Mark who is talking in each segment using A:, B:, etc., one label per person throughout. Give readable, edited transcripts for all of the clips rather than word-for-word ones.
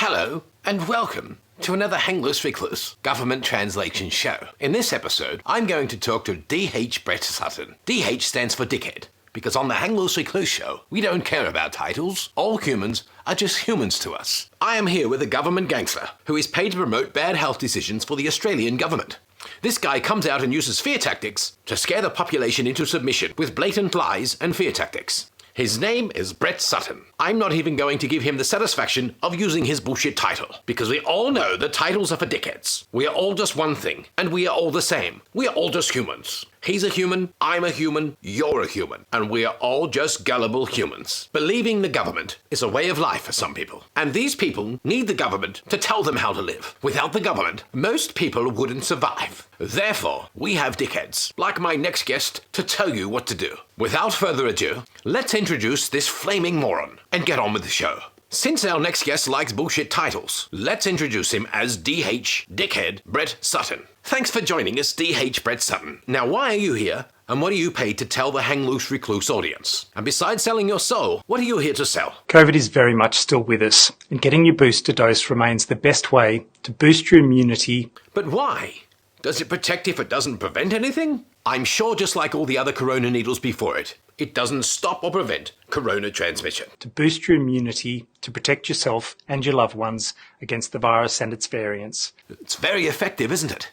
A: Hello, and welcome to another Hangless Recluse government translation show. In this episode, I'm going to talk to D.H. Brett Sutton. D.H. stands for dickhead, because on the Hangless Recluse show, we don't care about titles. All humans are just humans to us. I am here with a government gangster who is paid to promote bad health decisions for the Australian government. This guy comes out and uses fear tactics to scare the population into submission with blatant lies and fear tactics. His name is Brett Sutton. I'm not even going to give him the satisfaction of using his bullshit title, because we all know that titles are for dickheads. We are all just one thing, and we are all the same. We are all just humans. He's a human, I'm a human, you're a human, and we are all just gullible humans. Believing the government is a way of life for some people, and these people need the government to tell them how to live. Without the government, most people wouldn't survive. Therefore, we have dickheads, like my next guest, to tell you what to do. Without further ado, let's introduce this flaming moron and get on with the show. Since our next guest likes bullshit titles, let's introduce him as D.H. Dickhead Brett Sutton. Thanks for joining us, D.H. Brett Sutton. Now, why are you here, and what are you paid to tell the Hang Loose Recluse audience? And besides selling your soul, what are you here to sell?
B: COVID is very much still with us, and getting your booster dose remains the best way to boost your immunity.
A: But why? Does it protect if it doesn't prevent anything? I'm sure just like all the other corona needles before it, it doesn't stop or prevent corona transmission.
B: To boost your immunity, to protect yourself and your loved ones against the virus and its variants.
A: It's very effective, isn't it?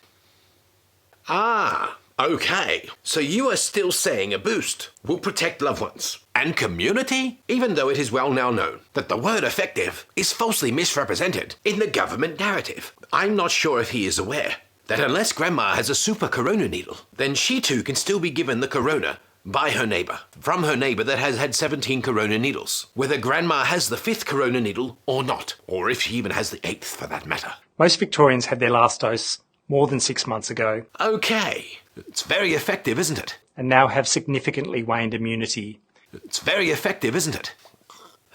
A: Ah, okay. So you are still saying a boost will protect loved ones and community? Even though it is well now known that the word effective is falsely misrepresented in the government narrative. I'm not sure if he is aware that unless Grandma has a super corona needle, then she too can still be given the corona by her neighbour, from her neighbour that has had 17 corona needles, whether Grandma has the 5th corona needle or not, or if she even has the 8th for that matter.
B: Most Victorians had their last dose more than 6 months ago.
A: Okay, it's very effective, isn't it?
B: And now have significantly waned immunity.
A: It's very effective, isn't it?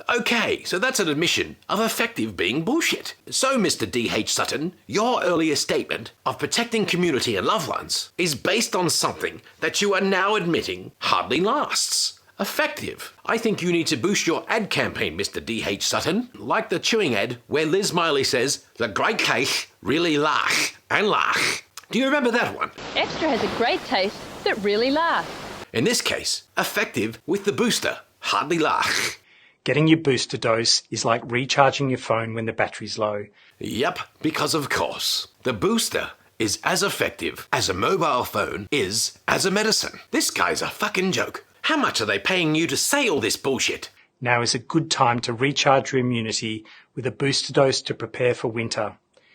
A: Okay, so that's an admission of effective being bullshit. So, Mr. D.H. Sutton, your earlier statement of protecting community and loved ones is based on something that you are now admitting hardly lasts. Effective. I think you need to boost your ad campaign, Mr. D.H. Sutton, like the chewing ad where Liz Miley says, "The great case really lasts and lasts." Do you remember that one?
C: Extra has a great taste that really lasts.
A: In this case, effective with the booster hardly lasts.
B: Getting your booster dose is like recharging your phone when the battery's low.
A: Yep, because of course, the booster is as effective as a mobile phone is as a medicine. This guy's a fucking joke. How much are they paying you to say all this bullshit?
B: Now is a good time to recharge your immunity with a booster dose to prepare for winter.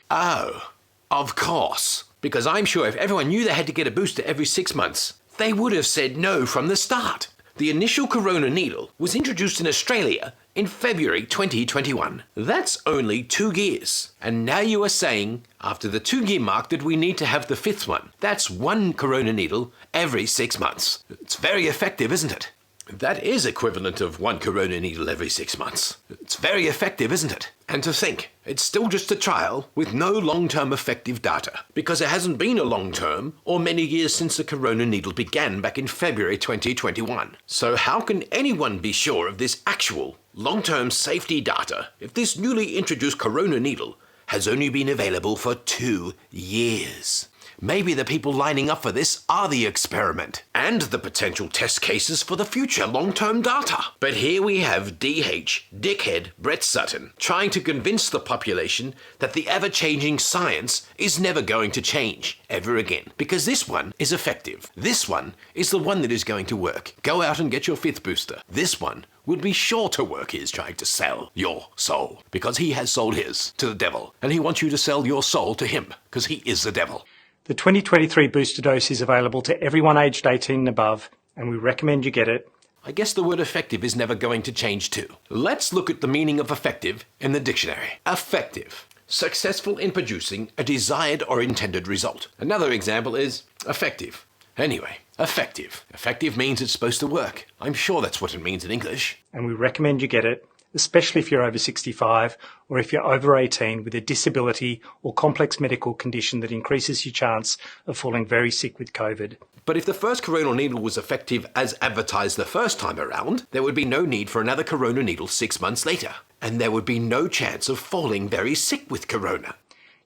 A: Oh, of course. Because I'm sure if everyone knew they had to get a booster every 6 months, they would have said no from the start. The initial corona needle was introduced in Australia in February 2021. That's only 2 years. And now you are saying, after the 2-year mark, that we need to have the 5th one. That's 1 corona needle every 6 months. It's very effective, isn't it? That is equivalent of 1 corona needle every 6 months. It's very effective, isn't it? And to think, it's still just a trial with no long-term effective data, because it hasn't been a long-term or many years since the corona needle began back in February 2021. So how can anyone be sure of this actual long-term safety data if this newly introduced corona needle has only been available for 2 years? Maybe the people lining up for this are the experiment and the potential test cases for the future long-term data. But here we have D.H. Dickhead Brett Sutton trying to convince the population that the ever-changing science is never going to change ever again, because this one is effective. This one is the one that is going to work. Go out and get your 5th booster. This one would be sure to work. He is trying to sell your soul, because he has sold his to the devil, and he wants you to sell your soul to him, because he is the devil.
B: The 2023 booster dose is available to everyone aged 18 and above, and we recommend you get it.
A: I guess the word effective is never going to change too. Let's look at the meaning of effective in the dictionary. Effective. Successful in producing a desired or intended result. Another example is effective. Anyway, effective. Effective means it's supposed to work. I'm sure that's what it means in English.
B: And we recommend you get it, especially if you're over 65 or if you're over 18 with a disability or complex medical condition that increases your chance of falling very sick with COVID.
A: But if the first corona needle was effective as advertised the first time around, there would be no need for another corona needle 6 months later. and there would be no chance of falling very sick with corona.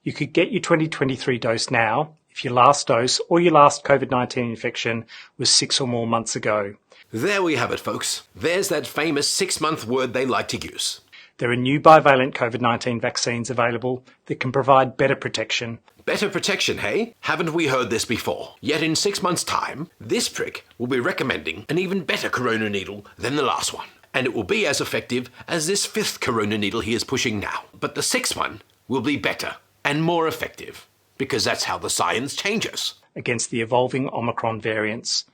B: You could get your 2023 dose now if your last dose or your last COVID-19 infection was 6 or more months ago.
A: There we have it, folks. There's that famous 6-month word they like to use.
B: There are new bivalent COVID-19 vaccines available that can provide better protection.
A: Better protection, hey? Haven't we heard this before? Yet in 6 months' time, this prick will be recommending an even better corona needle than the last one. And it will be as effective as this 5th corona needle he is pushing now. But the 6th one will be better and more effective, because that's how the science changes.
B: Against the evolving Omicron variants.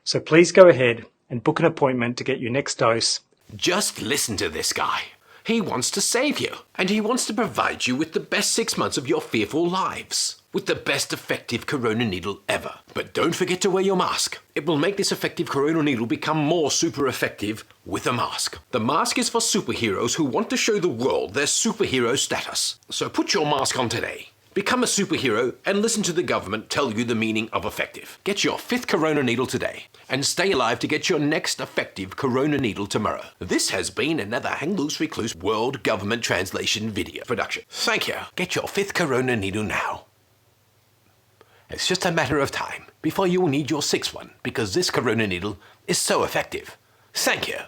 B: So please go ahead and book an appointment to get your next dose.
A: Just listen to this guy. He wants to save you, and he wants to provide you with the best 6 months of your fearful lives, with the best effective corona needle ever. But don't forget to wear your mask. It will make this effective corona needle become more super effective with a mask. The mask is for superheroes who want to show the world their superhero status. So put your mask on today. Become a superhero and listen to the government tell you the meaning of effective. Get your 5th corona needle today and stay alive to get your next effective corona needle tomorrow. This has been another Hang Loose Recluse World Government Translation video production. Thank you. Get your 5th corona needle now. It's just a matter of time before you will need your 6th one because this corona needle is so effective. Thank you.